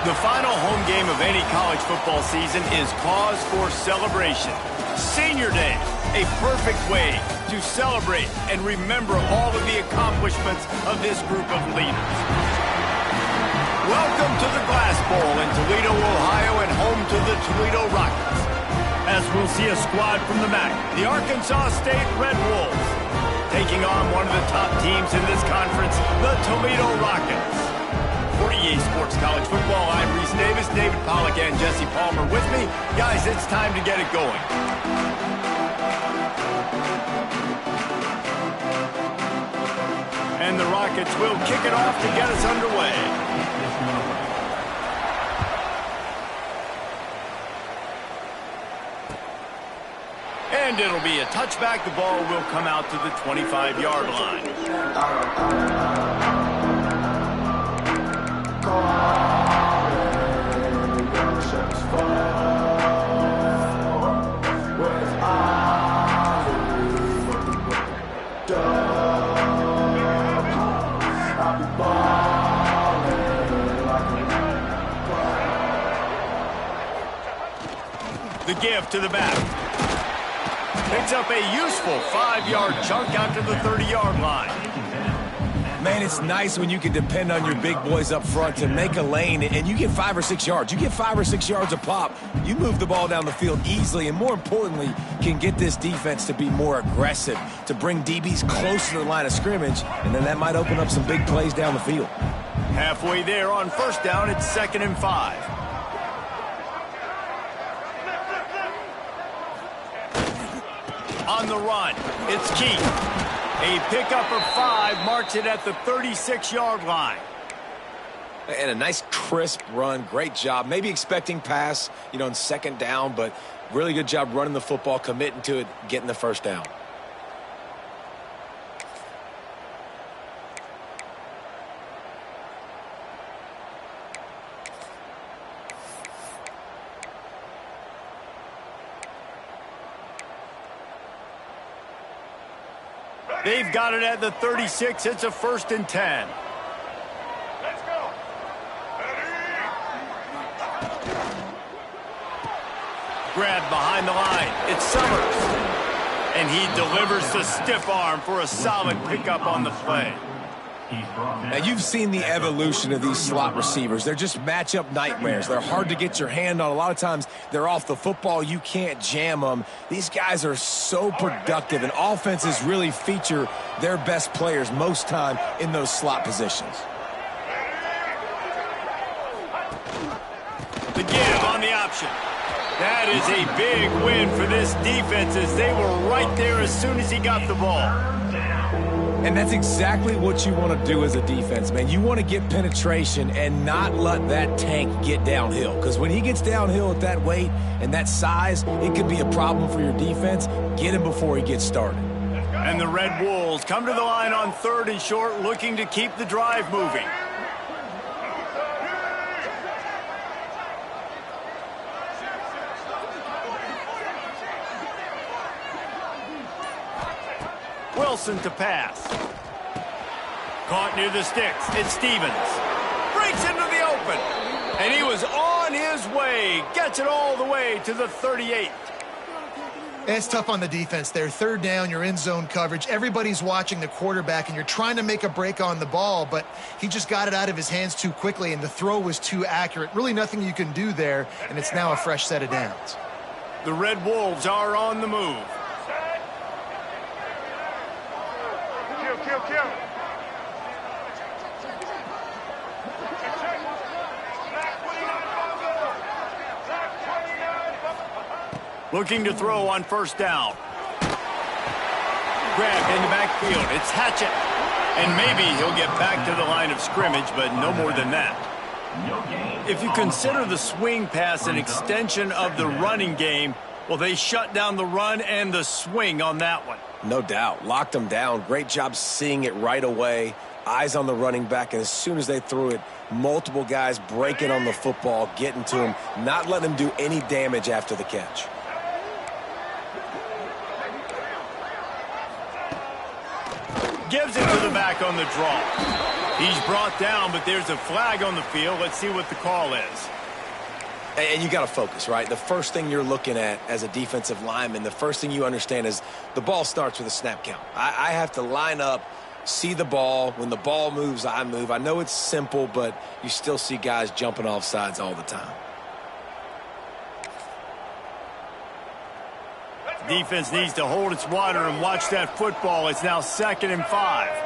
The final home game of any college football season is cause for celebration. Senior Day, a perfect way to celebrate and remember all of the accomplishments of this group of leaders. Welcome to the Glass Bowl in Toledo, Ohio, and home to the Toledo Rockets. As we'll see a squad from the MAC, the Arkansas State Red Wolves, taking on one of the top teams in this conference, the Toledo Rockets. For EA Sports College Football, I'm Reese Davis, David Pollack, and Jesse Palmer with me. Guys, it's time to get it going. And the Rockets will kick it off to get us underway. And it'll be a touchback. The ball will come out to the 25-yard line. The give to the back. Picks up a useful 5-yard chunk out to the 30-yard line. Man, it's nice when you can depend on your big boys up front to make a lane, and you get 5 or 6 yards. You get 5 or 6 yards a pop. You move the ball down the field easily, and more importantly, can get this defense to be more aggressive, to bring DBs close to the line of scrimmage, and then that might open up some big plays down the field. Halfway there on first down, it's 2nd and 5. On the run, it's Keith. A pickup of 5 marks it at the 36-yard line. And a nice crisp run. Great job. Maybe expecting pass, on 2nd down, but really good job running the football, committing to it, getting the first down. They've got it at the 36. It's a 1st and 10. Let's go. Grabbed behind the line. It's Summers. And he delivers the stiff arm for a solid pickup on the play. Now, you've seen the evolution of these slot receivers. They're just matchup nightmares. They're hard to get your hand on. A lot of times, they're off the football. You can't jam them. These guys are so productive, and offenses really feature their best players most time in those slot positions. The give on the option. That is a big win for this defense as they were right there as soon as he got the ball. And that's exactly what you want to do as a defense, man. You want to get penetration and not let that tank get downhill. Because when he gets downhill at that weight and that size, it could be a problem for your defense. Get him before he gets started. And the Red Wolves come to the line on 3rd and short, looking to keep the drive moving. Wilson to pass. Caught near the sticks. It's Stevens. Breaks into the open. And he was on his way. Gets it all the way to the 38. It's tough on the defense there. 3rd down, you're in zone coverage. Everybody's watching the quarterback, and you're trying to make a break on the ball, but he just got it out of his hands too quickly, and the throw was too accurate. Really nothing you can do there, and it's now a fresh set of downs. The Red Wolves are on the move. Kill. Looking to throw on 1st down. Grabbed in the backfield. It's Hatchett. And maybe he'll get back to the line of scrimmage, but no more than that. If you consider the swing pass an extension of the running game, well, they shut down the run and the swing on that one. No doubt. Locked him down. Great job seeing it right away. Eyes on the running back, and as soon as they threw it, multiple guys breaking on the football, getting to him, not letting him do any damage after the catch. Gives it to the back on the draw. He's brought down, but there's a flag on the field. Let's see what the call is. And you got to focus, right? The first thing you're looking at as a defensive lineman, the first thing you understand is the ball starts with a snap count. I have to line up, see the ball. When the ball moves, I move. I know it's simple, but you still see guys jumping off sides all the time. Defense needs to hold its water and watch that football. It's now 2nd and 5.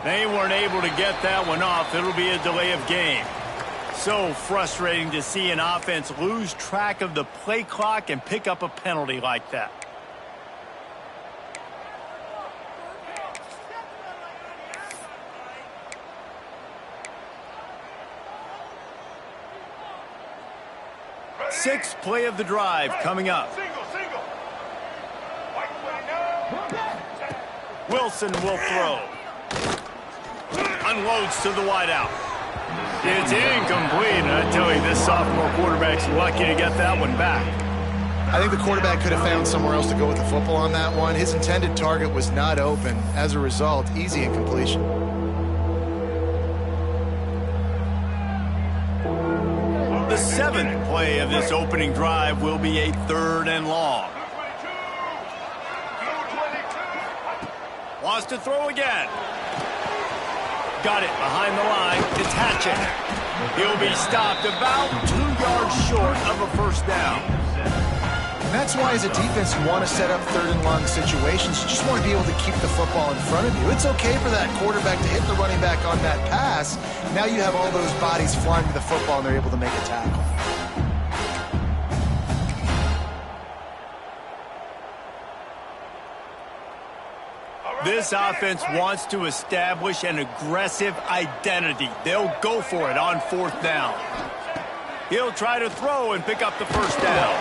They weren't able to get that one off. It'll be a delay of game. So frustrating to see an offense lose track of the play clock and pick up a penalty like that. Sixth play of the drive coming up. Wilson will throw. Unloads to the wideout. It's incomplete. I tell you, this sophomore quarterback's lucky to get that one back. I think the quarterback could have found somewhere else to go with the football on that one. His intended target was not open. As a result, easy incompletion. The 7th play of this opening drive will be a 3rd and long. Wants to throw again. Got it behind the line. It's Hatchet. He'll be stopped about 2 yards short of a first down. And that's why as a defense you want to set up 3rd and long situations. You just want to be able to keep the football in front of you. It's okay for that quarterback to hit the running back on that pass. Now you have all those bodies flying to the football and they're able to make a tackle. This offense wants to establish an aggressive identity. They'll go for it on 4th down. He'll try to throw and pick up the first down.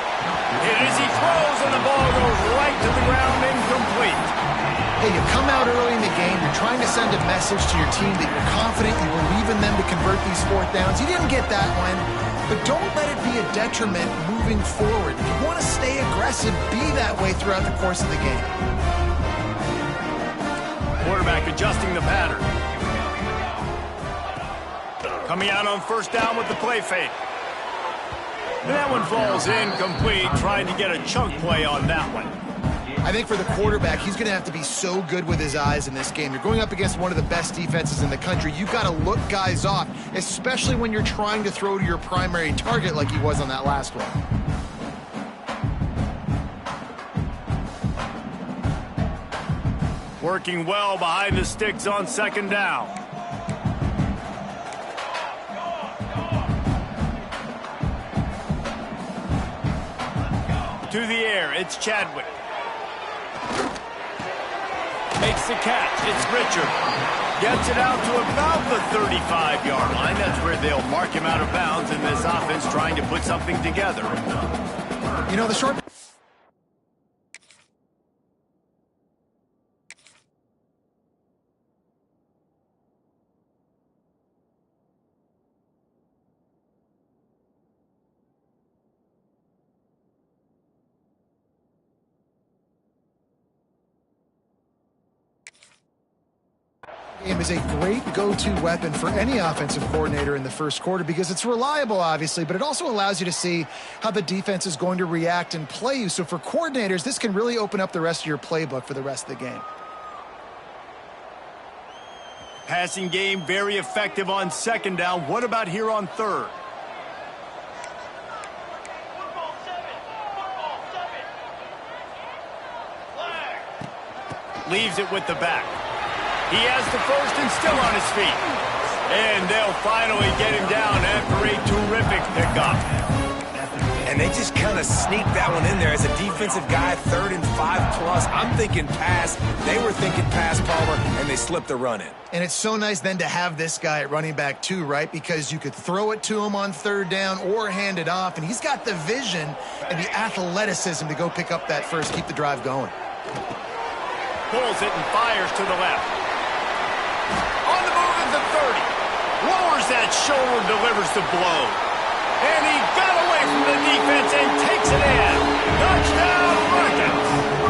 And as he throws, and the ball goes right to the ground, incomplete. Hey, you come out early in the game, you're trying to send a message to your team that you're confident, you believe in them to convert these 4th downs. You didn't get that one, but don't let it be a detriment moving forward. If you want to stay aggressive, be that way throughout the course of the game. Quarterback adjusting the pattern. Coming out on 1st down with the play fake. And that one falls incomplete, trying to get a chunk play on that one. I think for the quarterback, he's going to have to be so good with his eyes in this game. You're going up against one of the best defenses in the country. You've got to look guys off, especially when you're trying to throw to your primary target like he was on that last one. Working well behind the sticks on 2nd down. To the air, it's Chadwick. Makes the catch, it's Richard. Gets it out to about the 35-yard line. That's where they'll mark him out of bounds in this offense trying to put something together. You know, the short... game is a great go-to weapon for any offensive coordinator in the first quarter because it's reliable, obviously, but it also allows you to see how the defense is going to react and play you. So for coordinators, this can really open up the rest of your playbook for the rest of the game. Passing game very effective on 2nd down. What about here on 3rd? Leaves it with the back. He has the first and still on his feet. And they'll finally get him down after a terrific pickup. And they just kind of sneaked that one in there as a defensive guy, 3rd and 5+. I'm thinking pass. They were thinking pass, Palmer, and they slipped the run in. And it's so nice then to have this guy at running back too, right? Because you could throw it to him on 3rd down or hand it off. And he's got the vision and the athleticism to go pick up that first, keep the drive going. Pulls it and fires to the left. On the move at the 30. Lowers that shoulder, delivers the blow. And he got away from the defense and takes it in. Touchdown, Rockets.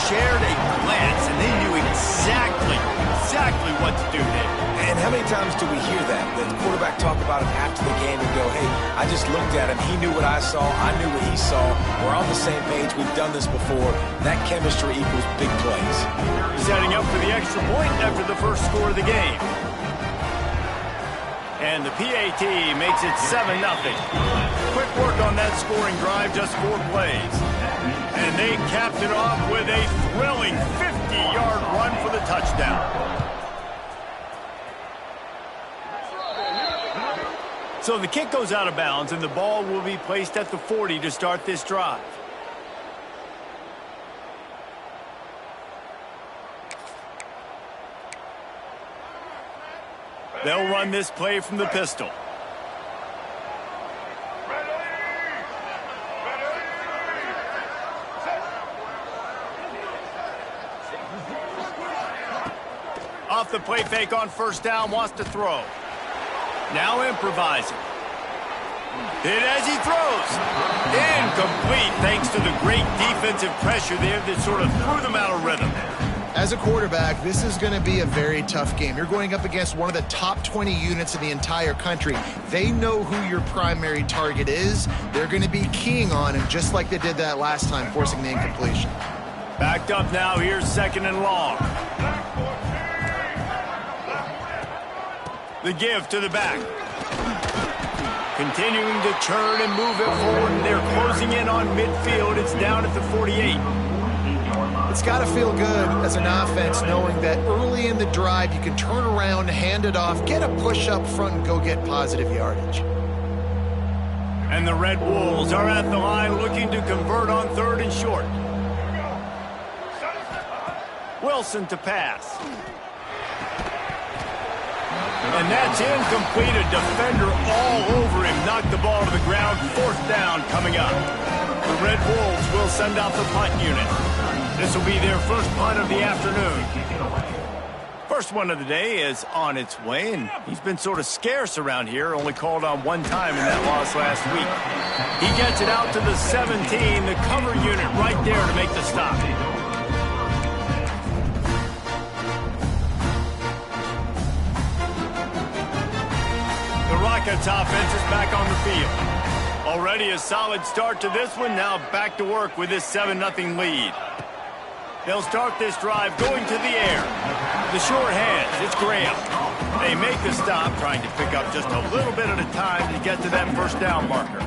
shared a glance, and they knew exactly what to do there. And how many times do we hear that? The quarterback talk about it after the game and go, hey, I just looked at him. He knew what I saw. I knew what he saw. We're on the same page. We've done this before. That chemistry equals big plays. Setting up for the extra point after the first score of the game. And the PAT makes it 7-0. Quick work on that scoring drive, just 4 plays. And they capped it off with a thrilling 50-yard run for the touchdown. So the kick goes out of bounds, and the ball will be placed at the 40 to start this drive. They'll run this play from the pistol. Off the play fake on first down, wants to throw. Now improvising. Hit as he throws. Incomplete thanks to the great defensive pressure there that sort of threw them out of rhythm. As a quarterback, this is going to be a very tough game. You're going up against one of the top 20 units in the entire country. They know who your primary target is. They're going to be keying on him just like they did that last time, forcing the incompletion. Backed up now, here's 2nd and long. The give to the back. Continuing to churn and move it forward, and they're closing in on midfield. It's down at the 48. It's got to feel good as an offense knowing that early in the drive you can turn around, hand it off, get a push up front, and go get positive yardage. And the Red Wolves are at the line looking to convert on 3rd and short. Wilson to pass. And that's incomplete. A defender all over him. Knocked the ball to the ground. 4th down coming up. The Red Wolves will send out the punt unit. This will be their first punt of the afternoon. First one of the day is on its way, and he's been sort of scarce around here, only called on 1 time in that loss last week. He gets it out to the 17, the cover unit right there to make the stop. The Rockets offense is back on the field. Already a solid start to this one, now back to work with this 7-0 lead. They'll start this drive going to the air. The short hands, it's Graham. They make the stop, trying to pick up just a little bit at a time to get to that first down marker.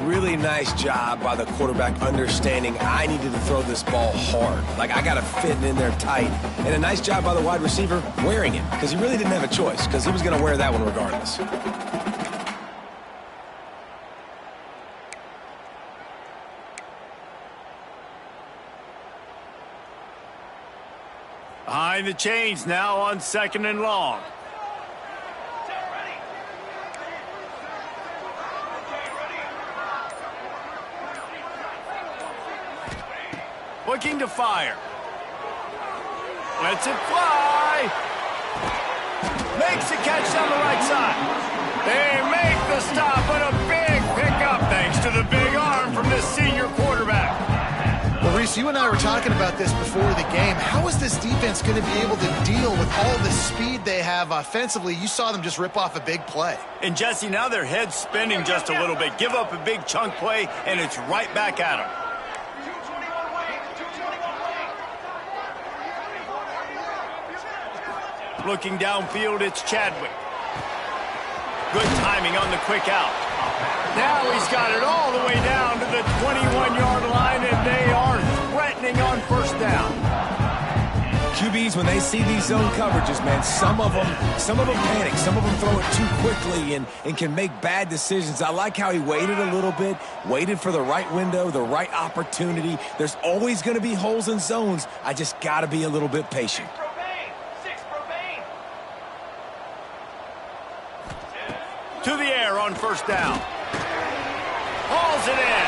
Really nice job by the quarterback understanding I needed to throw this ball hard. Like, I got to fit it in there tight. And a nice job by the wide receiver wearing it, because he really didn't have a choice, because he was going to wear that one regardless. Behind the chains now on 2nd and long. Looking to fire. Lets it fly. Makes the catch down the right side. They make the stop, but a big pickup thanks to the big arm from this senior quarterback. Well, Reese, you and I were talking about this before the game. How is this defense going to be able to deal with all the speed they have offensively? You saw them just rip off a big play. And, Jesse, now their head's spinning just a little bit. Give up a big chunk play, and it's right back at them. Looking downfield, it's Chadwick. Good timing on the quick out. Now he's got it all the way down to the 21-yard line, and they are threatening on first down. QBs, when they see these zone coverages, man, some of them panic. Some of them throw it too quickly and can make bad decisions. I like how he waited a little bit, waited for the right window, the right opportunity. There's always going to be holes in zones. I just got to be a little bit patient. To the air on first down. Hauls it in.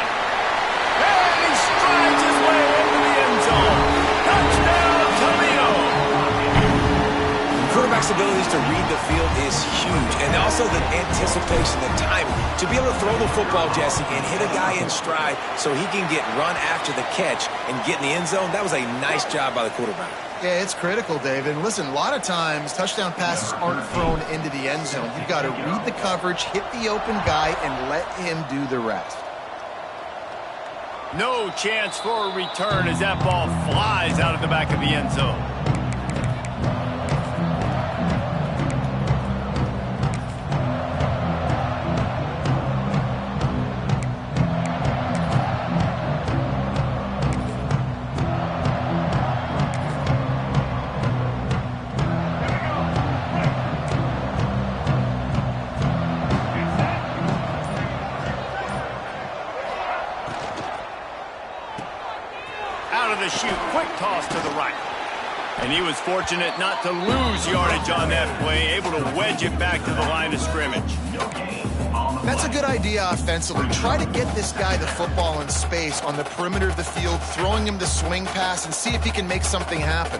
And he strides his way into the end zone. Touchdown, Toledo. Quarterbacks abilities to read the field is huge, and also the anticipation, the timing. To be able to throw the football, Jesse, and hit a guy in stride so he can get run after the catch and get in the end zone, that was a nice job by the quarterback. Yeah, it's critical, David. And listen, a lot of times touchdown passes aren't thrown into the end zone. You've got to read the coverage, hit the open guy, and let him do the rest. No chance for a return as that ball flies out of the back of the end zone. Shoot, quick toss to the right. And he was fortunate not to lose yardage on that play, able to wedge it back to the line of scrimmage. That's a good idea offensively. Try to get this guy the football in space on the perimeter of the field, throwing him the swing pass, and see if he can make something happen.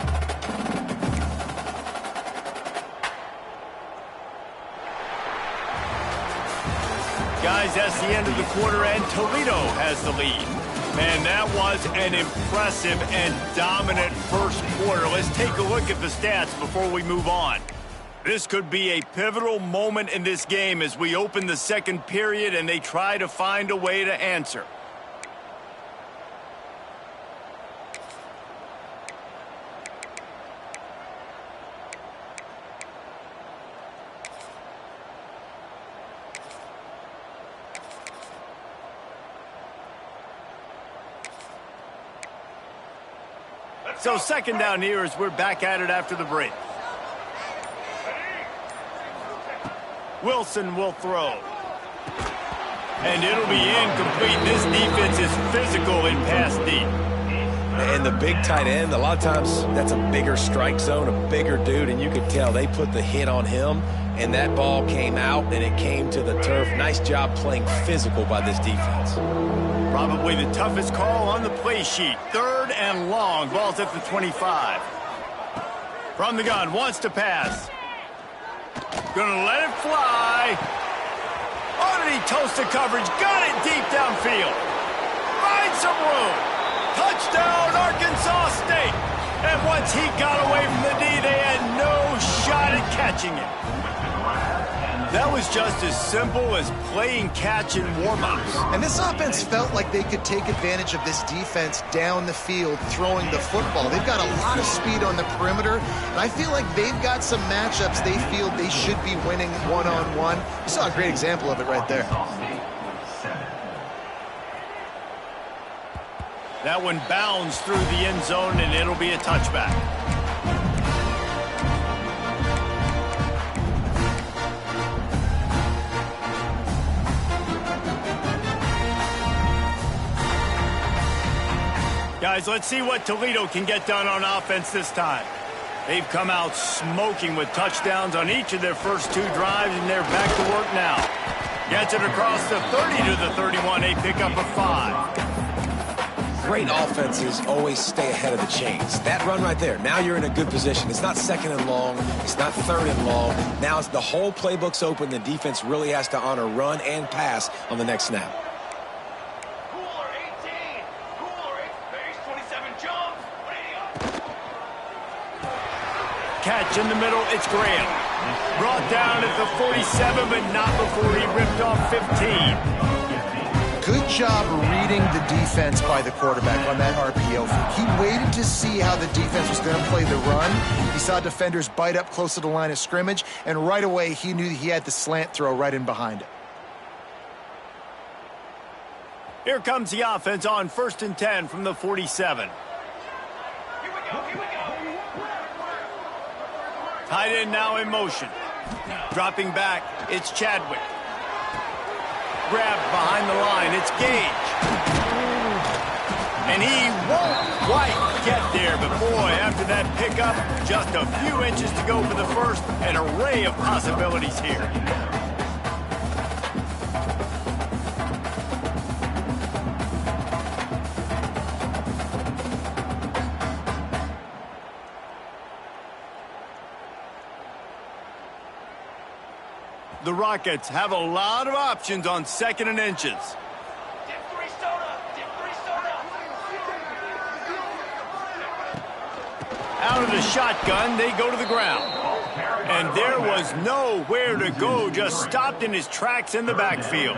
Guys, that's the end of the quarter, and Toledo has the lead. Man, that was an impressive and dominant first quarter. Let's take a look at the stats before we move on. This could be a pivotal moment in this game as we open the second period and they try to find a way to answer. So second down here as we're back at it after the break. Wilson will throw. And it'll be incomplete. This defense is physical in pass deep. And the big tight end, a lot of times that's a bigger strike zone, a bigger dude, and you could tell they put the hit on him, and that ball came out, and it came to the turf. Nice job playing physical by this defense. Probably the toughest call on the play sheet. Third and long. Ball's at the 25. From the gun, wants to pass. Gonna let it fly. Oh, did he toast the coverage? Got it deep downfield. Finds some room. Touchdown, Arkansas State. And once he got away from the D, they had no shot at catching it. That was just as simple as playing catch in warm-ups. And this offense felt like they could take advantage of this defense down the field throwing the football. They've got a lot of speed on the perimeter, and I feel like they've got some matchups they feel they should be winning one-on-one. You saw a great example of it right there. That one bounds through the end zone, and it'll be a touchback. Guys, let's see what Toledo can get done on offense this time. They've come out smoking with touchdowns on each of their first two drives, and they're back to work now. Gets it across the 30 to the 31. A pickup of 5. Great offenses always stay ahead of the chains. That run right there, now you're in a good position. It's not second and long. It's not third and long. Now it's the whole playbook's open. The defense really has to honor run and pass on the next snap. Catch in the middle, it's Graham. Brought down at the 47, but not before he ripped off 15. Good job reading the defense by the quarterback on that RPO. He waited to see how the defense was going to play the run. He saw defenders bite up close to the line of scrimmage, and right away he knew he had the slant throw right in behind it. Here comes the offense on 1st and 10 from the 47. Here we go. Tight end now in motion. Dropping back, it's Chadwick. Grabbed behind the line, it's Gage. And he won't quite get there, but boy, after that pickup, just a few inches to go for the first. An array of possibilities here. The Rockets have a lot of options on 2nd and inches. Dip 3 soda. Dip 3 soda. Out of the shotgun, they go to the ground. And there was nowhere to go, just stopped in his tracks in the backfield.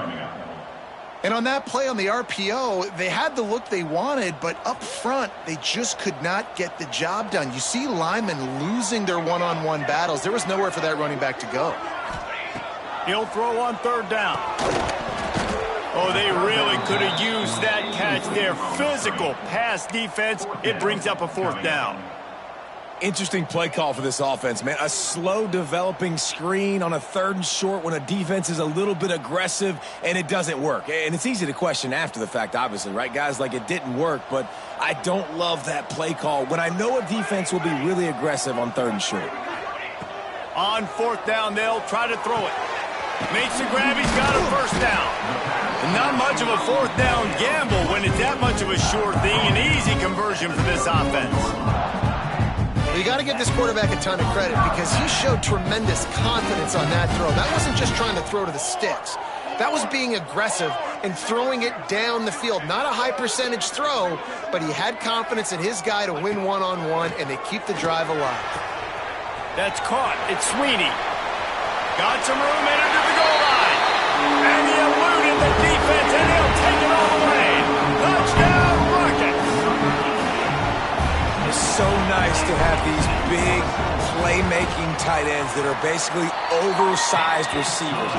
And on that play on the RPO, they had the look they wanted, but up front, they just could not get the job done. You see linemen losing their one-on-one battles. There was nowhere for that running back to go. He'll throw on 3rd down. Oh, they really could have used that catch there. Physical pass defense. It brings up a 4th down. Interesting play call for this offense, man. A slow developing screen on a 3rd and short when a defense is a little bit aggressive and it doesn't work. And it's easy to question after the fact, obviously, right, guys? Like, it didn't work, but I don't love that play call when I know a defense will be really aggressive on 3rd and short. On 4th down, they'll try to throw it. Makes the grab, he's got a 1st down. And not much of a 4th down gamble when it's that much of a sure thing. An easy conversion for this offense. You got to give this quarterback a ton of credit because he showed tremendous confidence on that throw. That wasn't just trying to throw to the sticks. That was being aggressive and throwing it down the field. Not a high percentage throw, but he had confidence in his guy to win one-on-one, and they keep the drive alive. That's caught. It's Sweeney. Got some room in under the goal line. And he eluded the defense, and he'll take it all away. Touchdown, Rockets. It's so nice to have these big playmaking tight ends that are basically oversized receivers.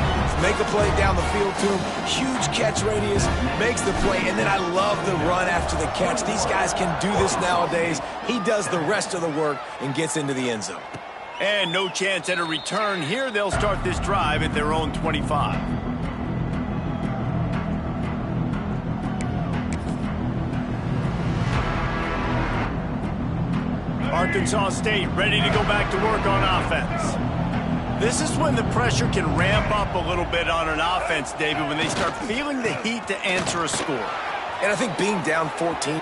Make a play down the field to him, huge catch radius, makes the play, and then I love the run after the catch. These guys can do this nowadays. He does the rest of the work and gets into the end zone. And no chance at a return here. They'll start this drive at their own 25. Arkansas State ready to go back to work on offense. This is when the pressure can ramp up a little bit on an offense, David, when they start feeling the heat to answer a score. And I think being down 14.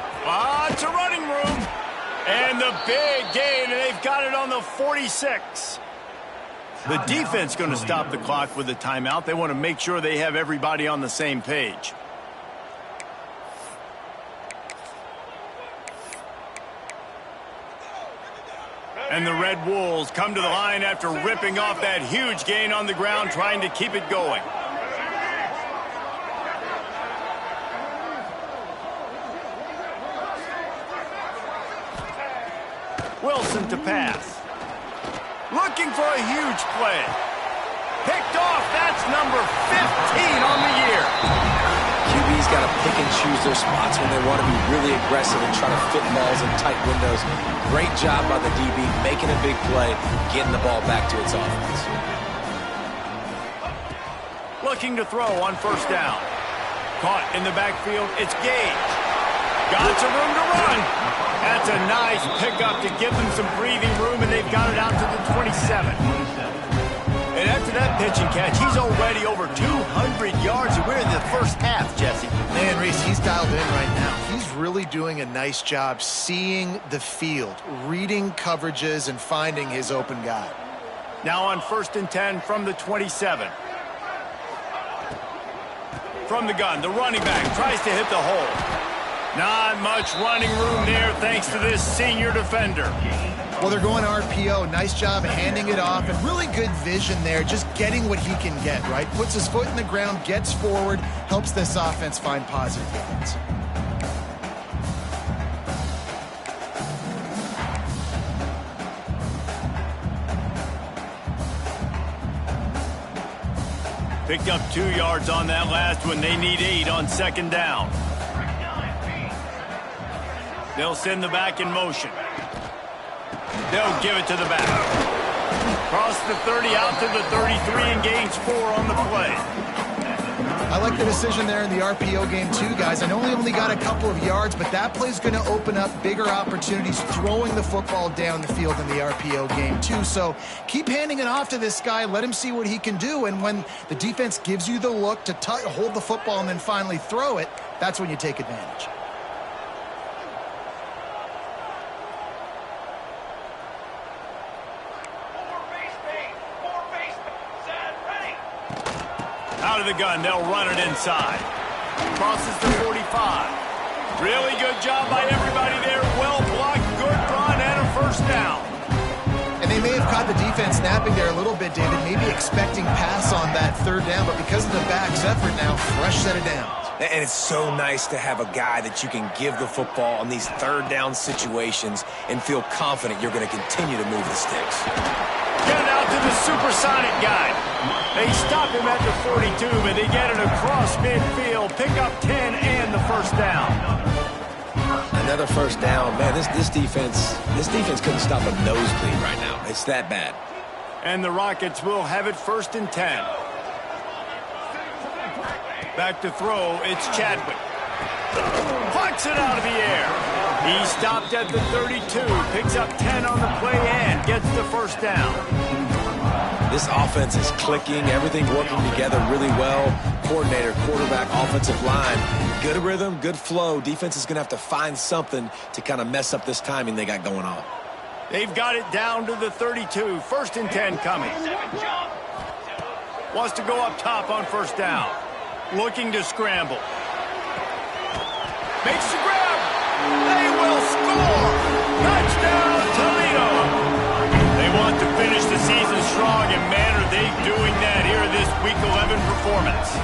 It's a running room. And the big gain, and they've got it on the 46. The defense going to stop the clock with a timeout. They want to make sure they have everybody on the same page. And the Red Wolves come to the line after ripping off that huge gain on the ground, trying to keep it going. Wilson to pass. Looking for a huge play. Picked off. That's number 15 on the year. QB's got to pick and choose their spots when they want to be really aggressive and try to fit balls in tight windows. Great job by the DB, making a big play, getting the ball back to its offense. Looking to throw on 1st down. Caught in the backfield. It's Gage. Got some room to run. That's a nice pickup to give them some breathing room, and they've got it out to the 27. And after that pitch and catch, he's already over 200 yards, and we're in the first half, Jesse. Man, Reese, he's dialed in right now. He's really doing a nice job seeing the field, reading coverages, and finding his open guy. Now on 1st and 10 from the 27. From the gun, the running back tries to hit the hole. Not much running room there thanks to this senior defender. Well, they're going RPO. Nice job handing it off, and really good vision there, just getting what he can get, right? Puts his foot in the ground, gets forward, helps this offense find positive yards. Picked up 2 yards on that last one. They need 8 on 2nd down. They'll send the back in motion. They'll give it to the back. Cross the 30 out to the 33 and gains 4 on the play. I like the decision there in the RPO game too, guys. I know he only got a couple of yards, but that play's going to open up bigger opportunities throwing the football down the field in the RPO game too. So keep handing it off to this guy. Let him see what he can do. And when the defense gives you the look to hold the football and then finally throw it, that's when you take advantage. out of the gun. They'll run it inside. Crosses the 45. Really good job by everybody there. Well blocked, good run, and a first down. And they may have caught the defense napping there a little bit, David, maybe expecting pass on that third down, but because of the back's effort now, fresh set of downs. And it's so nice to have a guy that you can give the football in these third down situations and feel confident you're going to continue to move the sticks. Get it out to the supersonic guy. They stop him at the 42, but they get it across midfield. Pick up 10 and the first down. Another first down. Man, this defense couldn't stop a nosebleed right now. It's that bad. And the Rockets will have it 1st and 10. Back to throw, it's Chadwick. Plucks it out of the air. He stopped at the 32, picks up 10 on the play and gets the first down. This offense is clicking, everything working together really well. Coordinator, quarterback, offensive line, good rhythm, good flow. Defense is going to have to find something to kind of mess up this timing they got going on. They've got it down to the 32, 1st and 10 coming. Wants to go up top on first down. Looking to scramble. Makes the grab. They will score. Touchdown, Toledo. They want to finish the season strong, and man, are they doing that here in this Week 11 performance.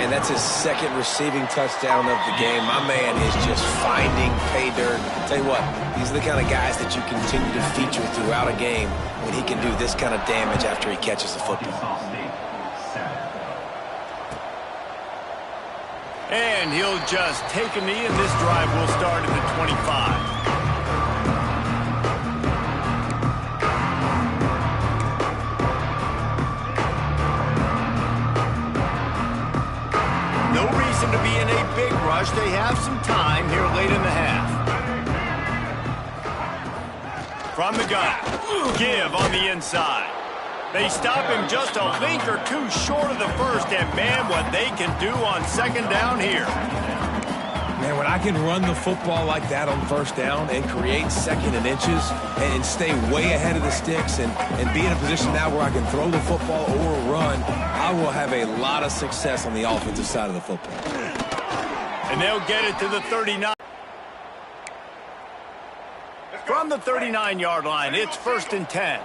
And that's his second receiving touchdown of the game. My man is just finding pay dirt. Tell you what, these are the kind of guys that you continue to feature throughout a game when he can do this kind of damage after he catches the football. And he'll just take a knee, and this drive will start at the 25. No reason to be in a big rush. They have some time here late in the half. From the gun, give on the inside. They stop him just a link or two short of the first, and man, what they can do on second down here. Man, when I can run the football like that on first down and create second and inches and stay way ahead of the sticks and be in a position now where I can throw the football or run, I will have a lot of success on the offensive side of the football. And they'll get it to the 39. From the 39-yard line, it's 1st and 10.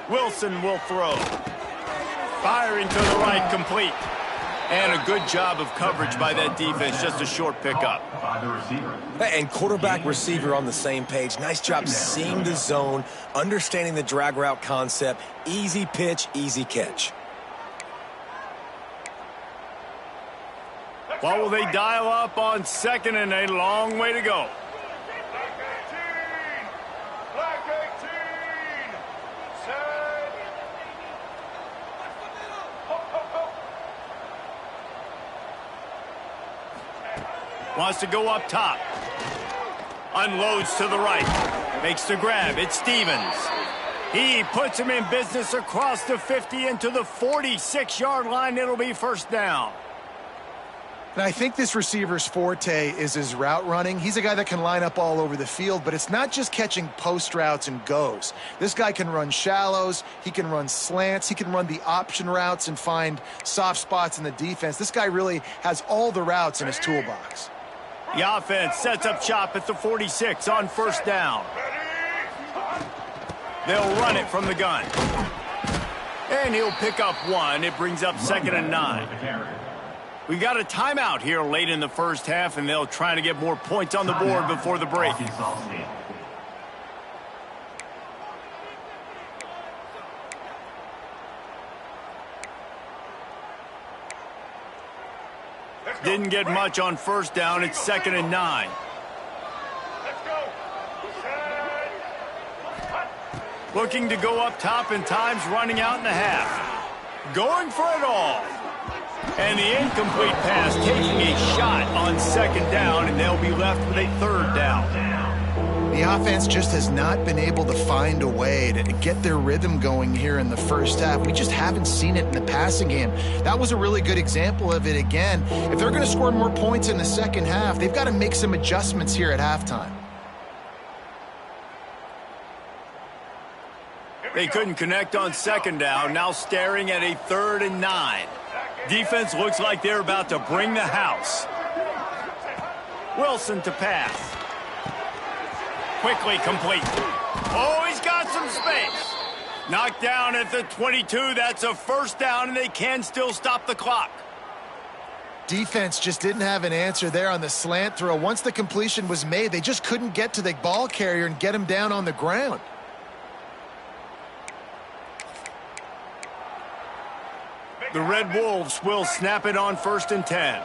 Wilson will throw. Firing to the right, complete. And a good job of coverage by that defense, just a short pickup. And quarterback receiver on the same page. Nice job seeing the zone, understanding the drag route concept. Easy pitch, easy catch. What will they dial up on second, and a long way to go? Wants to go up top. Unloads to the right. Makes the grab. It's Stevens. He puts him in business across the 50 into the 46-yard line. It'll be first down. And I think this receiver's forte is his route running. He's a guy that can line up all over the field, but it's not just catching post routes and goes. This guy can run shallows. He can run slants. He can run the option routes and find soft spots in the defense. This guy really has all the routes in his toolbox. The offense sets up shop at the 46 on first down. They'll run it from the gun. And he'll pick up one. It brings up 2nd and 9. We've got a timeout here late in the first half, and they'll try to get more points on the board before the break. Didn't get much on first down. It's 2nd and 9. Looking to go up top, and time's running out in the half. Going for it all. And the incomplete pass taking a shot on second down, and they'll be left with a 3rd down. The offense just has not been able to find a way to get their rhythm going here in the first half. We just haven't seen it in the passing game. That was a really good example of it again. If they're going to score more points in the second half, they've got to make some adjustments here at halftime. They couldn't connect on second down, now staring at a 3rd and 9. Defense looks like they're about to bring the house. Wilson to pass. Quickly complete. Oh, he's got some space. Knocked down at the 22. That's a 1st down, and they can still stop the clock. Defense just didn't have an answer there on the slant throw. Once the completion was made, they just couldn't get to the ball carrier and get him down on the ground. The Red Wolves will snap it on 1st and 10.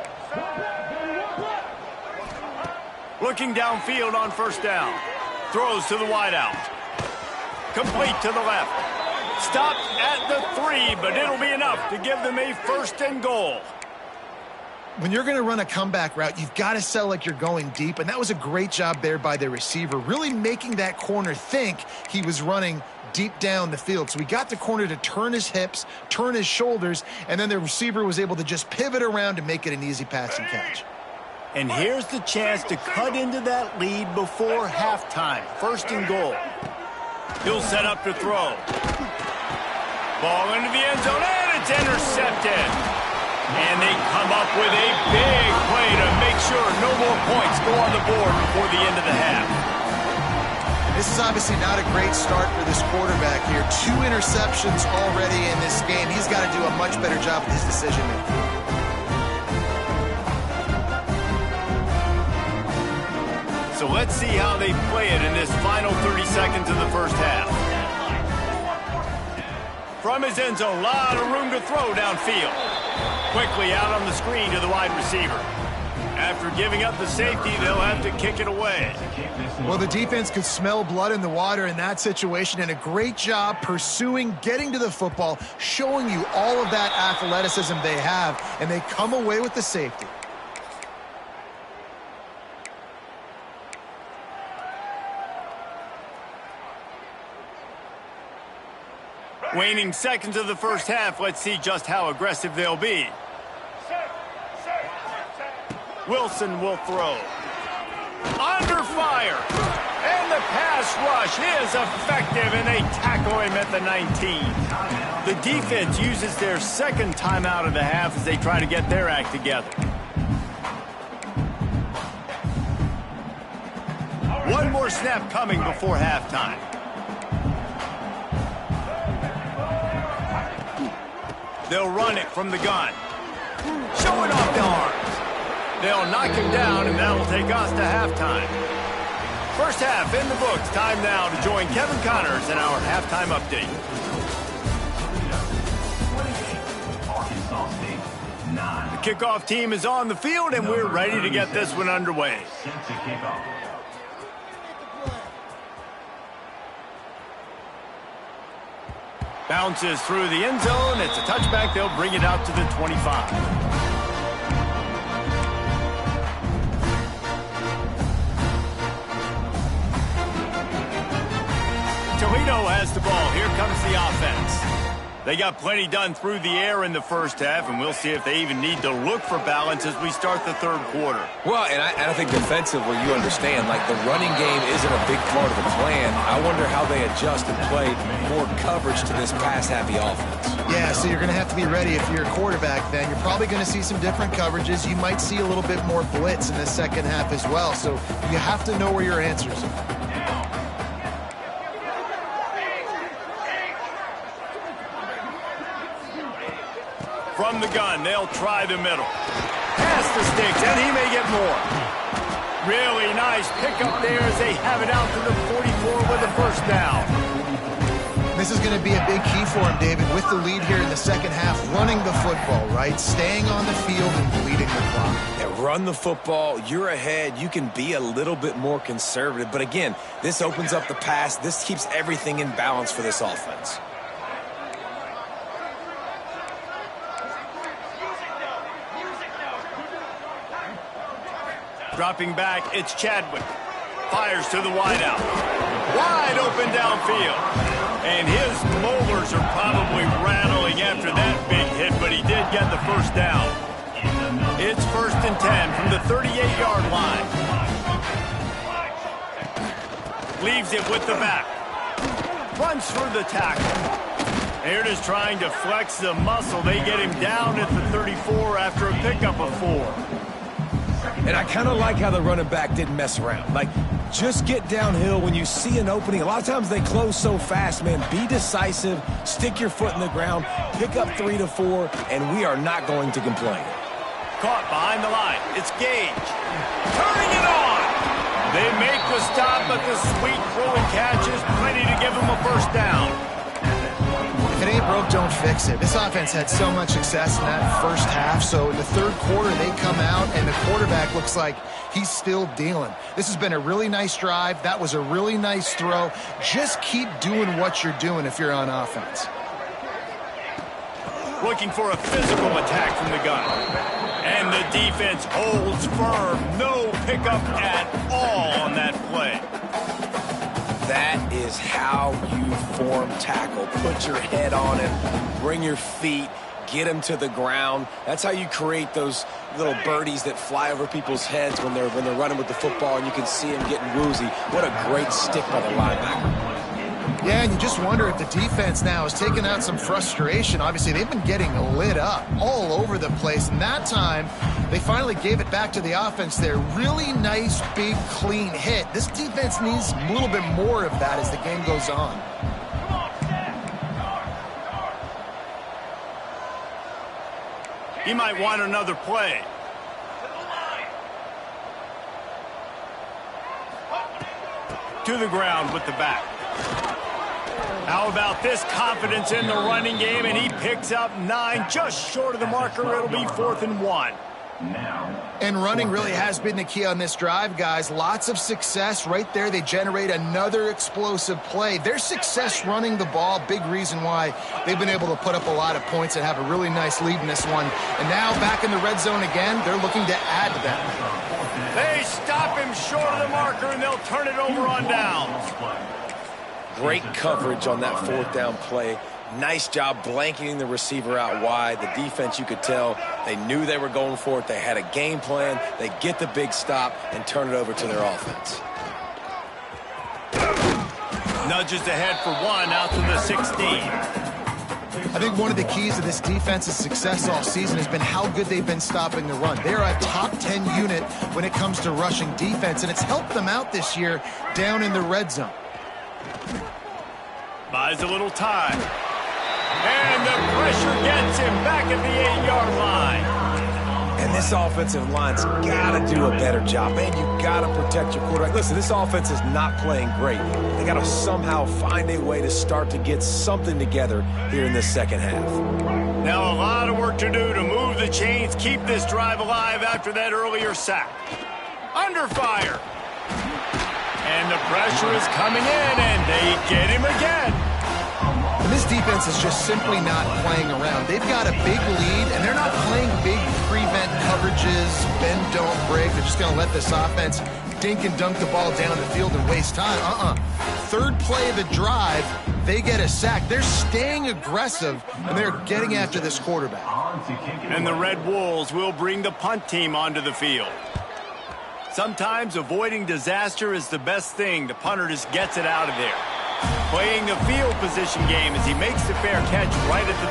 Looking downfield on 1st down. Throws to the wideout. Complete to the left. Stopped at the 3, but it'll be enough to give them a 1st and goal. When you're going to run a comeback route, you've got to sell like you're going deep, and that was a great job there by the receiver, really making that corner think he was running deep down the field. So we got the corner to turn his hips, turn his shoulders, and then the receiver was able to just pivot around and make it an easy pass and catch. And here's the chance to cut into that lead before halftime. 1st and goal. He'll set up to throw. Ball into the end zone, and it's intercepted. And they come up with a big play to make sure no more points go on the board before the end of the half. This is obviously not a great start for this quarterback here. 2 interceptions already in this game. He's got to do a much better job with his decision-making. So let's see how they play it in this final 30 seconds of the 1st half. From his end zone, a lot of room to throw downfield. Quickly out on the screen to the wide receiver. After giving up the safety, they'll have to kick it away. Well, the defense could smell blood in the water in that situation, and a great job pursuing, getting to the football, showing you all of that athleticism they have, and they come away with the safety. Waning seconds of the 1st half, let's see just how aggressive they'll be. Wilson will throw. Under fire. And the pass rush is effective, and they tackle him at the 19. The defense uses their 2nd timeout of the half as they try to get their act together. One more snap coming before halftime. They'll run it from the gun. Showing off the arms. They'll knock him down, and that'll take us to halftime. 1st half in the books. Time now to join Kevin Connors in our halftime update. The kickoff team is on the field, and we're ready to get this one underway. Bounces through the end zone. It's a touchback. They'll bring it out to the 25. Toledo has the ball. Here comes the offense. They got plenty done through the air in the 1st half, and we'll see if they even need to look for balance as we start the 3rd quarter. Well, and I think defensively, you understand, like the running game isn't a big part of the plan. I wonder how they adjust and play more coverage to this pass-happy offense. Yeah, so you're going to have to be ready if you're a quarterback then. You're probably going to see some different coverages. You might see a little bit more blitz in the 2nd half as well, so you have to know where your answers are. From the gun, they'll try the middle. Pass the sticks, and he may get more. Really nice pickup there as they have it out to the 44 with a 1st down. This is going to be a big key for him, David, with the lead here in the 2nd half, running the football, right? Staying on the field and bleeding the clock. Yeah, run the football. You're ahead. You can be a little bit more conservative. But again, this opens up the pass. This keeps everything in balance for this offense. Dropping back, it's Chadwick. Fires to the wideout. Wide open downfield. And his molars are probably rattling after that big hit, but he did get the 1st down. It's 1st and 10 from the 38-yard line. Leaves it with the back. runs through the tackle. They're just trying to flex the muscle. They get him down at the 34 after a pickup of 4. And I kind of like how the running back didn't mess around. Like, just get downhill when you see an opening. A lot of times they close so fast, man. Be decisive, stick your foot in the ground, pick up 3 to 4, and we are not going to complain. Caught behind the line. It's Gage. Turning it on. They make the stop, but the sweet throw and catch is plenty to give them a first down. If it ain't broke, don't fix it. This offense had so much success in that first half, so in the third quarter they come out and the quarterback looks like he's still dealing. This has been a really nice drive. That was a really nice throw. Just keep doing what you're doing if you're on offense. Looking for a physical attack from the gun. And the defense holds firm. No pickup at all on that play. That is how you form tackle. Put your head on it, bring your feet, get them to the ground. That's how you create those little birdies that fly over people's heads when they're running with the football, and you can see them getting woozy. What a great stick by the linebacker. Yeah, and you just wonder if the defense now is taking out some frustration. Obviously, they've been getting lit up all over the place, and that time they finally gave it back to the offense there. Really nice, big, clean hit. This defense needs a little bit more of that as the game goes on. He might want another play. To the ground with the back. How about this confidence in the running game, and he picks up 9, just short of the marker. It'll be 4th and 1. And running really has been the key on this drive, guys. Lots of success right there. They generate another explosive play. Their success running the ball, big reason why they've been able to put up a lot of points and have a really nice lead in this one. And now back in the red zone again, they're looking to add to that. They stop him short of the marker, and they'll turn it over on downs. Great coverage on that 4th down play. Nice job blanketing the receiver out wide. The defense, you could tell, they knew they were going for it. They had a game plan. They get the big stop and turn it over to their offense. Nudges ahead for 1 out to the 16. I think one of the keys to this defense's success all season has been how good they've been stopping the run. They're a top 10 unit when it comes to rushing defense, and it's helped them out this year down in the red zone. Buys a little time. And the pressure gets him back at the 8-yard line. And this offensive line's got to do a better job. Man, you got to protect your quarterback. Listen, this offense is not playing great. They got to somehow find a way to start to get something together here in the second half. Now a lot of work to do to move the chains, keep this drive alive after that earlier sack. Under fire. And the pressure is coming in, and they get him again. And this defense is just simply not playing around. They've got a big lead, and they're not playing big prevent coverages, bend, don't break. They're just going to let this offense dink and dunk the ball down the field and waste time. Third play of the drive, they get a sack. They're staying aggressive, and they're getting after this quarterback. And the Red Wolves will bring the punt team onto the field. Sometimes avoiding disaster is the best thing. The punter just gets it out of there. Playing the field position game as he makes the fair catch right at the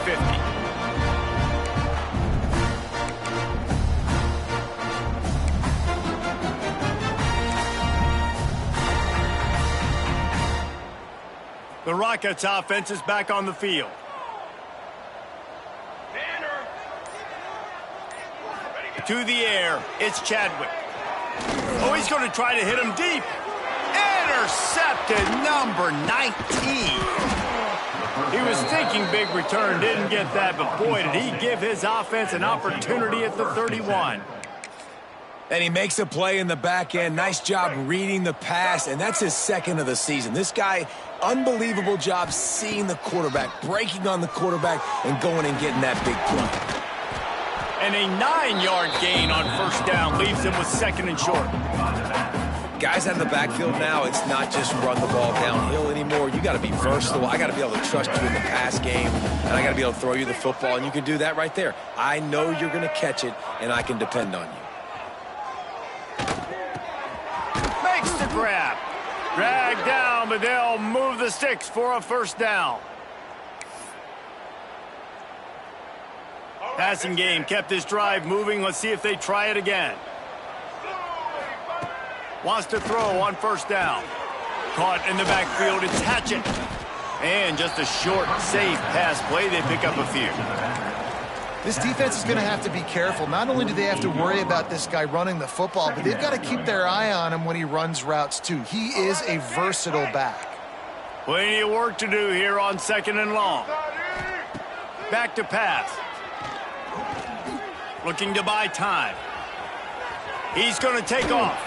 50. The Rockets offense is back on the field. To the air, it's Chadwick. Oh, he's going to try to hit him deep. Intercepted, number 19. He was thinking big return, didn't get that, but boy, did he give his offense an opportunity at the 31. And he makes a play in the back end. Nice job reading the pass, and that's his 2nd of the season. This guy, unbelievable job seeing the quarterback, breaking on the quarterback, and going and getting that big play. And a 9-yard gain on first down leaves him with 2nd and short. Guys out of the backfield now, it's not just run the ball downhill anymore. You got to be versatile. I got to be able to trust you in the pass game, and I got to be able to throw you the football, and you can do that right there. I know you're going to catch it, and I can depend on you. Makes the grab. Dragged down, but they'll move the sticks for a first down. Passing game kept this drive moving. Let's see if they try it again. Wants to throw on first down. Caught in the backfield, it's Hatchett. And just a short, safe pass play, they pick up a few. This defense is going to have to be careful. Not only do they have to worry about this guy running the football, but they've got to keep their eye on him when he runs routes too. He is a versatile back. Plenty of work to do here on 2nd and long. Back to pass. Looking to buy time. He's going to take off.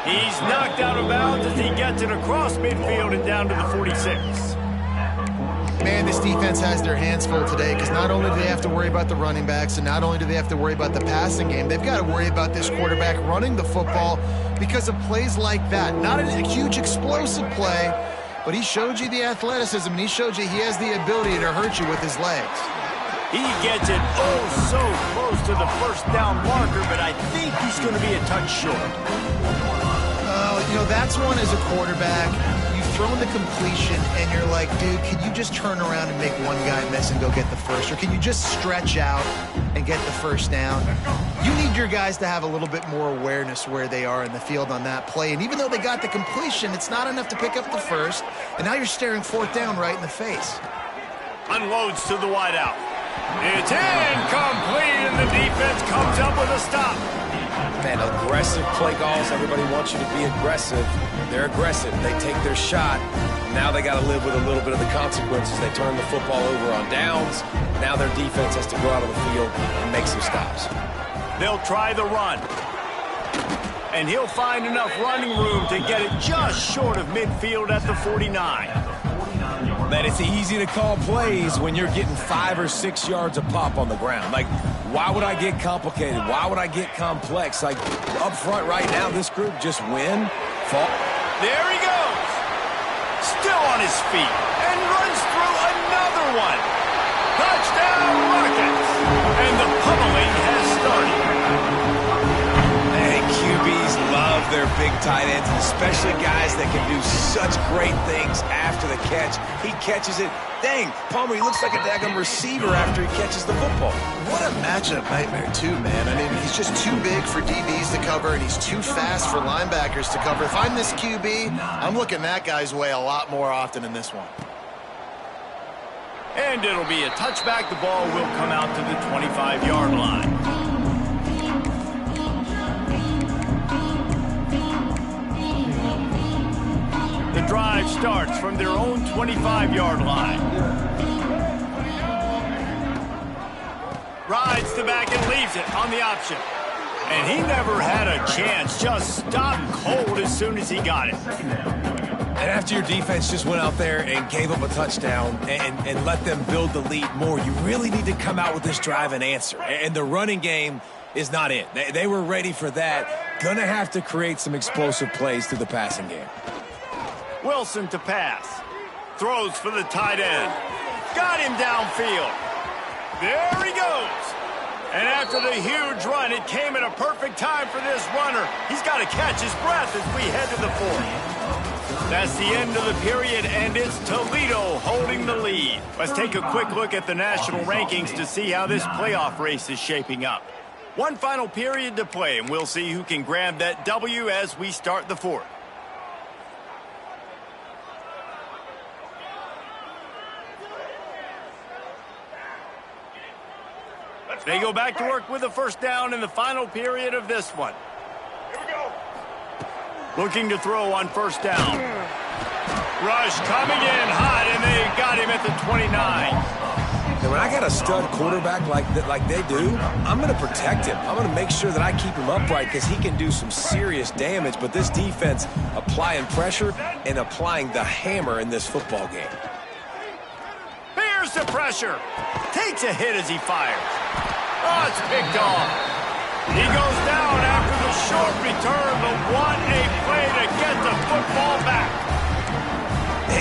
He's knocked out of bounds as he gets it across midfield and down to the 46. Man, this defense has their hands full today because not only do they have to worry about the running backs and not only do they have to worry about the passing game, they've got to worry about this quarterback running the football because of plays like that. Not a huge explosive play, but he showed you the athleticism and he showed you he has the ability to hurt you with his legs. He gets it oh so close to the first down marker, but I think he's going to be a touch short. You know, that's one as a quarterback. You've thrown the completion, and you're like, dude, can you just turn around and make one guy miss and go get the first? Or can you just stretch out and get the first down? You need your guys to have a little bit more awareness where they are in the field on that play. And even though they got the completion, it's not enough to pick up the first. And now you're staring fourth down right in the face. Unloads to the wideout. It's incomplete, and the defense comes up with a stop. Man, aggressive play calls. Everybody wants you to be aggressive. They're aggressive. They take their shot. Now they got to live with a little bit of the consequences. They turn the football over on downs. Now their defense has to go out on the field and make some stops. They'll try the run. And he'll find enough running room to get it just short of midfield at the 49. Man, it's easy to call plays when you're getting 5 or 6 yards a pop on the ground. Like, why would I get complicated? Why would I get complex? Like, up front right now, this group just win, fall. There he goes. Still on his feet and runs through another one. Touchdown, Rockets. And the pummeling has started. And QBs love their big tight ends, and especially guys that can do such great things after the catch. He catches it. Dang, Palmer, he looks like a daggum receiver after he catches the football. What a matchup nightmare, too, man. I mean, he's just too big for DBs to cover, and he's too fast for linebackers to cover. If I'm this QB, I'm looking that guy's way a lot more often in this one. And it'll be a touchback. The ball will come out to the 25-yard line. The drive starts from their own 25-yard line. Rides the back and leaves it on the option. And he never had a chance. Just stopped cold as soon as he got it. And after your defense just went out there and gave up a touchdown and let them build the lead more, you really need to come out with this drive and answer. And the running game is not it. They were ready for that. Gonna have to create some explosive plays through the passing game. Wilson to pass. Throws for the tight end. Got him downfield. There he goes. And after the huge run, it came at a perfect time for this runner. He's got to catch his breath as we head to the fourth. That's the end of the period, and it's Toledo holding the lead. Let's take a quick look at the national rankings to see how this playoff race is shaping up. One final period to play, and we'll see who can grab that W as we start the fourth. They go back to work with a first down in the final period of this one. Here we go. Looking to throw on first down. Rush coming in hot, and they got him at the 29. And when I got a stud quarterback like they do, I'm going to protect him. I'm going to make sure that I keep him upright because he can do some serious damage. But this defense applying pressure and applying the hammer in this football game. Here's the pressure. Takes a hit as he fires. Oh, it's picked off. He goes down after the short return, but what a play to get the football back.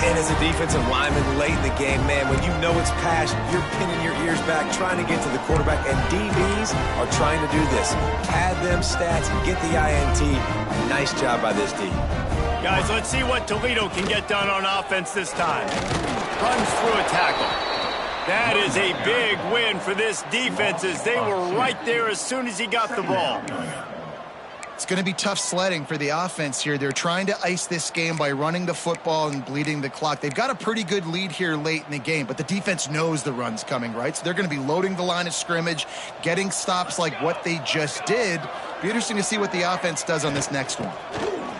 And as a defensive lineman late in the game, man, when you know it's passed, you're pinning your ears back, trying to get to the quarterback, and DBs are trying to do this. Pad them stats and get the INT. Nice job by this D. Guys, let's see what Toledo can get done on offense this time. Runs through a tackle. That is a big win for this defense as they were right there as soon as he got the ball. It's going to be tough sledding for the offense here. They're trying to ice this game by running the football and bleeding the clock. They've got a pretty good lead here late in the game, but the defense knows the run's coming, right? So they're going to be loading the line of scrimmage, getting stops like what they just did. Be interesting to see what the offense does on this next one.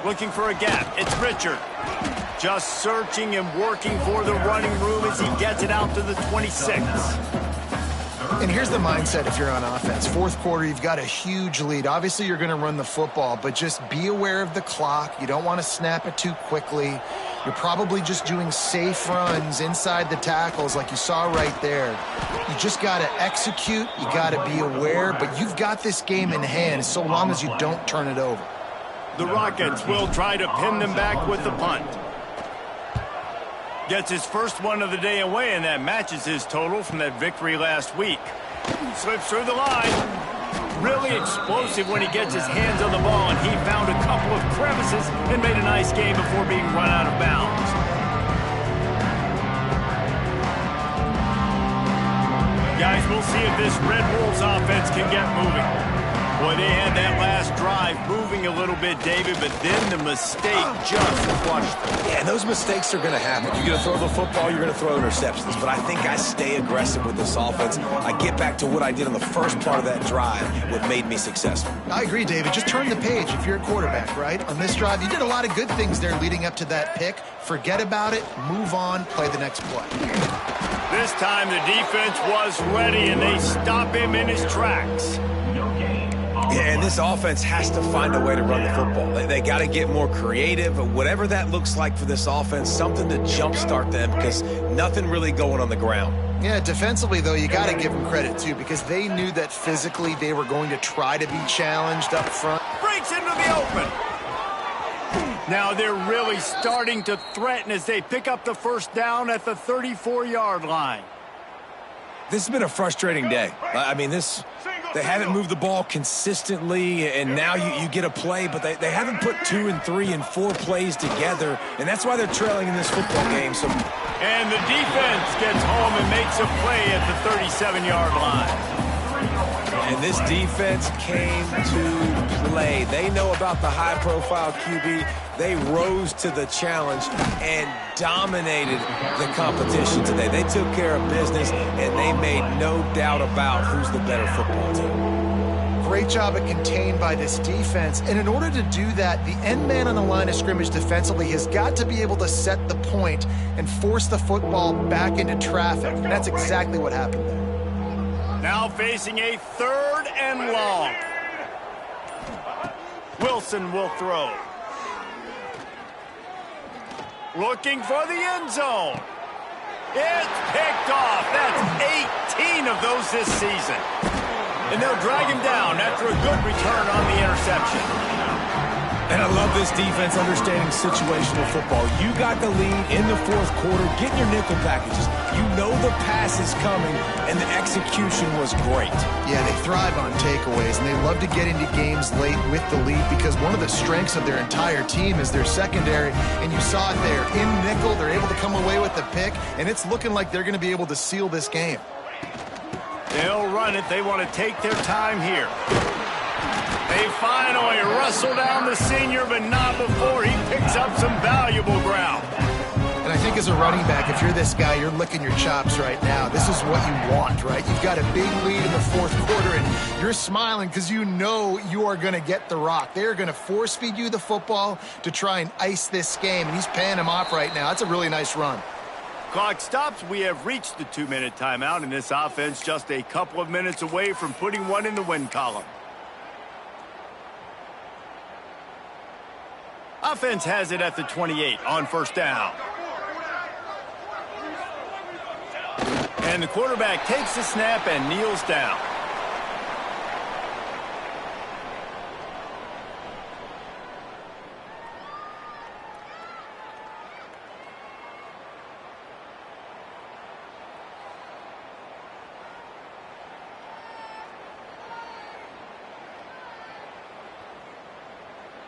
Looking for a gap. It's Richard. Just searching and working for the running room as he gets it out to the 26. And here's the mindset if you're on offense. Fourth quarter, you've got a huge lead. Obviously, you're going to run the football, but just be aware of the clock. You don't want to snap it too quickly. You're probably just doing safe runs inside the tackles like you saw right there. You just got to execute. You got to be aware, but you've got this game in hand so long as you don't turn it over. The Rockets will try to pin them back with the punt. Gets his first one of the day away, and that matches his total from that victory last week. Slips through the line. Really explosive when he gets his hands on the ball, and he found a couple of crevices and made a nice game before being run out of bounds. Guys, we'll see if this Red Wolves offense can get moving. Boy, they had that last drive moving a little bit, David, but then the mistake just crushed them. Yeah, and those mistakes are going to happen. You're going to throw the football, you're going to throw interceptions. But I think I stay aggressive with this offense. I get back to what I did on the first part of that drive, what made me successful. I agree, David. Just turn the page if you're a quarterback, right? On this drive, you did a lot of good things there leading up to that pick. Forget about it, move on, play the next play. This time the defense was ready, and they stop him in his tracks. Yeah, and this offense has to find a way to run the football. They got to get more creative, whatever that looks like for this offense, something to jumpstart them because nothing really going on the ground. Yeah, defensively, though, you got to give them credit, too, because they knew that physically they were going to try to be challenged up front. Breaks into the open. Now they're really starting to threaten as they pick up the first down at the 34-yard line. This has been a frustrating day. I mean, they haven't moved the ball consistently, and now you get a play, but they haven't put 2 and 3 and 4 plays together, and that's why they're trailing in this football game. And the defense gets home and makes a play at the 37-yard line. And this defense came to play. They know about the high-profile QB. They rose to the challenge and dominated the competition today. They took care of business, and they made no doubt about who's the better football team. Great job at contained by this defense. And in order to do that, the end man on the line of scrimmage defensively has got to be able to set the point and force the football back into traffic. And that's exactly what happened there. Now facing a 3rd and long. Wilson will throw. Looking for the end zone. It's picked off. That's 18 of those this season. And they'll drag him down after a good return on the interception. And I love this defense understanding situational football. You got the lead in the 4th quarter. Get your nickel packages. You know the pass is coming, and the execution was great. Yeah, they thrive on takeaways, and they love to get into games late with the lead because one of the strengths of their entire team is their secondary, and you saw it there. In nickel, they're able to come away with the pick, and it's looking like they're going to be able to seal this game. They'll run it. They want to take their time here. They finally wrestle down the senior, but not before he picks up some valuable ground. And I think as a running back, if you're this guy, you're licking your chops right now. This is what you want, right? You've got a big lead in the 4th quarter, and you're smiling because you know you are going to get the rock. They're going to force-feed you the football to try and ice this game, and he's paying him off right now. That's a really nice run. Clock stops. We have reached the 2-minute timeout, and this offense just a couple of minutes away from putting one in the win column. Offense has it at the 28 on 1st down. And the quarterback takes the snap and kneels down.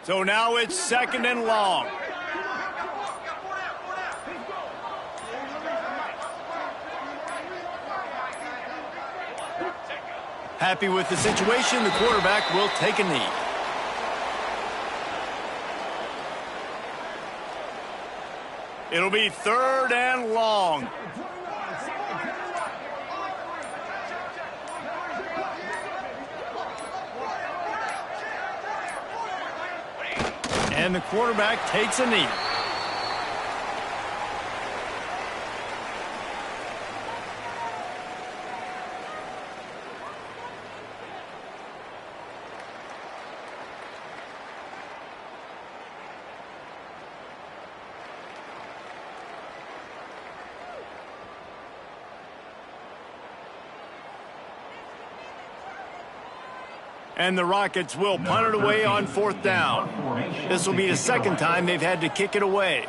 So now it's 2nd and long. Happy with the situation, the quarterback will take a knee. It'll be 3rd and long. And the quarterback takes a knee. And the Rockets will punt it away on 4th down. This will be the 2nd time they've had to kick it away.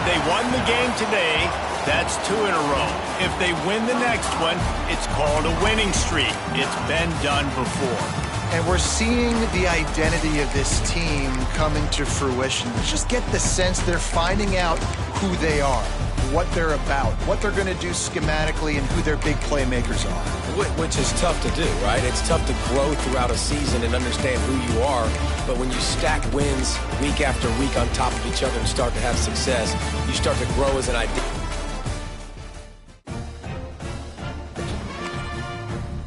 They won the game today. That's 2 in a row. If they win the next one, it's called a winning streak. It's been done before. And we're seeing the identity of this team coming to fruition. Just get the sense they're finding out who they are, what they're about, what they're going to do schematically, and who their big playmakers are. Which is tough to do, right? It's tough to grow throughout a season and understand who you are. But when you stack wins week after week on top of each other and start to have success, you start to grow as an identity.